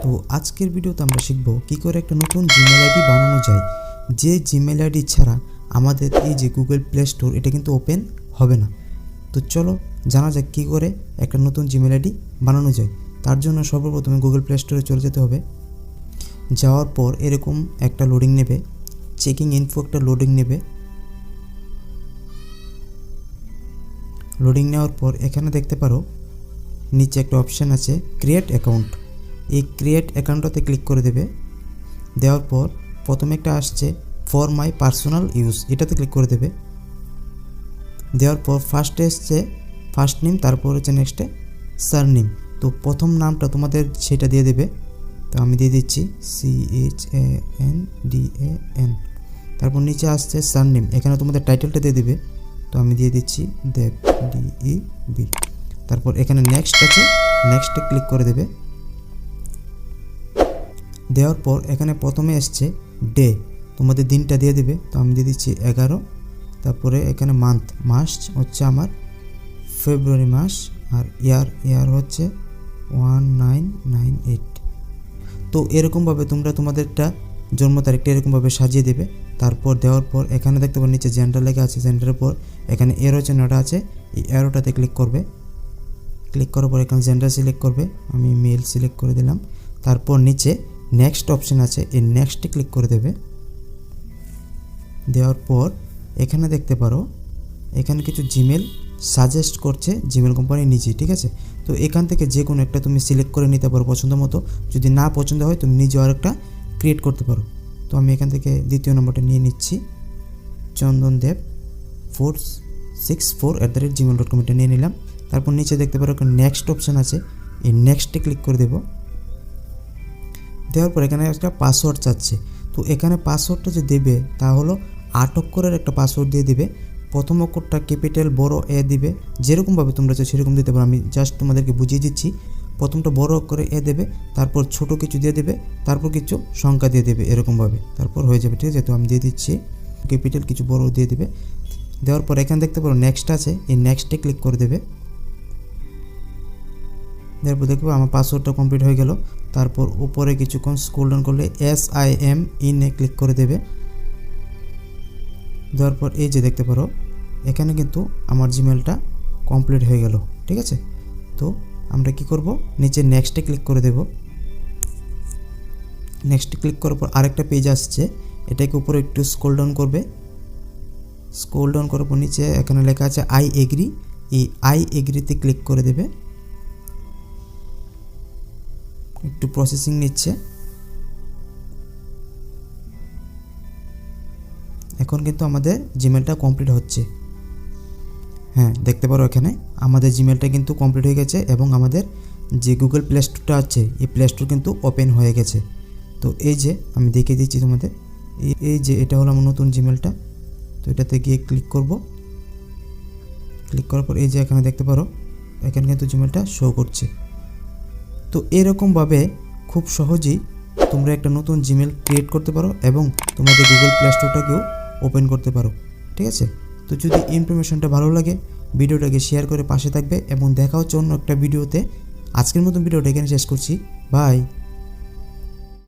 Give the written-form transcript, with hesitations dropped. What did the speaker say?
তো আজকের ভিডিওতে আমরা শিখব কী করে একটা নতুন জিমেল আইডি বানানো যায়, যে জিমেল আইডি ছাড়া আমাদের এই যে গুগল প্লে স্টোর এটা কিন্তু ওপেন হবে না। তো চলো জানা যাক কী করে একটা নতুন জিমেল আইডি বানানো যায়। তার জন্য সর্বপ্রথমে গুগল প্লে স্টোরে চলে যেতে হবে। যাওয়ার পর এরকম একটা লোডিং নেবে, চেকিং ইনফো একটা লোডিং নেবে। লোডিং নেওয়ার পর এখানে দেখতে পারো নিচে একটা অপশান আছে ক্রিয়েট অ্যাকাউন্ট। এই ক্রিয়েট অ্যাকাউন্টটাতে ক্লিক করে দেবে। দেওয়ার পর প্রথমে একটা আসছে ফর মাই পার্সোনাল ইউজ, এটাতে ক্লিক করে দেবে। দেওয়ার পর ফার্স্টে এসছে ফার্স্ট নেম, তারপর হচ্ছে নেক্সটে সারনেম। তো প্রথম নামটা তোমাদের সেটা দিয়ে দেবে। তো আমি দিয়ে দিচ্ছি CHANDAN। তারপর নিচে আসছে সারনেম, এখানে তোমাদের টাইটেলটা দিয়ে দেবে। তো আমি দিয়ে দিচ্ছি দেব DEB। তারপর এখানে নেক্সট আছে, নেক্সটে ক্লিক করে দেবে। দেওয়ার পর এখানে প্রথমে আসছে ডে, তোমাদের দিনটা দিয়ে দেবে। তো আমি দিয়ে দিচ্ছি 11। তারপরে এখানে মাস হচ্ছে আমার ফেব্রুয়ারি মাস, আর ইয়ার হচ্ছে 1998। তো এরকমভাবে তোমরা তোমাদেরটা জন্ম তারিখটা এরকমভাবে সাজিয়ে দেবে। তারপর দেওয়ার পর এখানে দেখতে পাবো নিচে জেন্ডার লেখা আছে, জেন্ডারের পর এখানে এরো চিহ্নটা আছে, এই এরোটাতে ক্লিক করবে। ক্লিক করার পর এখানে জেন্ডার সিলেক্ট করবে, আমি মেল সিলেক্ট করে দিলাম। তারপর নিচে নেক্সট অপশান আছে, এই নেক্সটে ক্লিক করে দেবে। দেওয়ার পর এখানে দেখতে পারো এখানে কিছু জিমেল সাজেস্ট করছে জিমেল কোম্পানি নিজে, ঠিক আছে। তো এখান থেকে যে কোনো একটা তুমি সিলেক্ট করে নিতে পারো পছন্দ মতো। যদি না পছন্দ হয় তুমি নিজে আরেকটা ক্রিয়েট করতে পারো। তো আমি এখান থেকে দ্বিতীয় নম্বরটা নিয়ে নিচ্ছি, chandandev464@gmail.com এটা নিয়ে নিলাম। তারপর নিচে দেখতে পারো একটা নেক্সট অপশান আছে, এই নেক্সটে ক্লিক করে দেবো। দেওয়ার পর এখানে একটা পাসওয়ার্ড চাচ্ছে। তো এখানে পাসওয়ার্ডটা যে দেবে তা হলো 8 অক্ষরের একটা পাসওয়ার্ড দিয়ে দিবে। প্রথম অক্ষরটা ক্যাপিটাল বড় এ দিবে, যেরকমভাবে তোমরা চাও সেরকম দিতে পারো। আমি জাস্ট তোমাদেরকে বুঝিয়ে দিচ্ছি। প্রথমটা বড় অক্ষরে এ দেবে, তারপর ছোট কিছু দিয়ে দেবে, তারপর কিছু সংখ্যা দিয়ে দেবে এরকমভাবে, তারপর হয়ে যাবে, ঠিক আছে। তো আমি দিয়ে দিচ্ছি ক্যাপিটাল কিছু বড় দিয়ে দেবে। দেওয়ার পর এখানে দেখতে পারো নেক্সট আছে, এই নেক্সটে ক্লিক করে দেবে। তারপর দেখবো আমার পাসওয়ার্ডটা কমপ্লিট হয়ে গেল। তারপর উপরে কিছুক্ষণ স্ক্রল ডাউন করলে SIM ইনে ক্লিক করে দেবে। দেওয়ার পর এই যে দেখতে পারো এখানে কিন্তু আমার জিমেলটা কমপ্লিট হয়ে গেল, ঠিক আছে। তো আমরা কি করব, নিচে নেক্সটে ক্লিক করে দেব। নেক্সটে ক্লিক করার পর আরেকটা পেজ আসছে, এটাকে উপরে একটু স্ক্রল ডাউন করবে। স্ক্রল ডাউন করার পর নিচে এখানে লেখা আছে আই এগ্রি, এই আই এগ্রিতে ক্লিক করে দেবে। একটু প্রসেসিং নিচ্ছে। এখন কিন্তু আমাদের জিমেলটা কমপ্লিট হচ্ছে। হ্যাঁ, দেখতে পারো এখানে আমাদের জিমেলটা কিন্তু কমপ্লিট হয়ে গেছে এবং আমাদের যে গুগল প্লে স্টোরটা আছে এই প্লে স্টোর কিন্তু ওপেন হয়ে গেছে। তো এই যে আমি দেখিয়ে দিচ্ছি তোমাদের, এই যে এটা হলো আমার নতুন জিমেলটা। তো এটাতে গিয়ে ক্লিক করব। ক্লিক করার পর এই যে এখানে দেখতে পারো এখানে কিন্তু জিমেলটা শো করছে। তো এরকমভাবে খুব সহজেই তোমরা একটা নতুন জিমেল ক্রিয়েট করতে পারো এবং তোমাদের গুগল প্লে স্টোরটাকেও ওপেন করতে পারো, ঠিক আছে। তো যদি ইনফরমেশনটা ভালো লাগে ভিডিওটাকে শেয়ার করে পাশে থাকবে এবং দেখা হচ্ছে অন্য একটা ভিডিওতে। আজকের মতো ভিডিওটা এখানে শেষ করছি, বাই।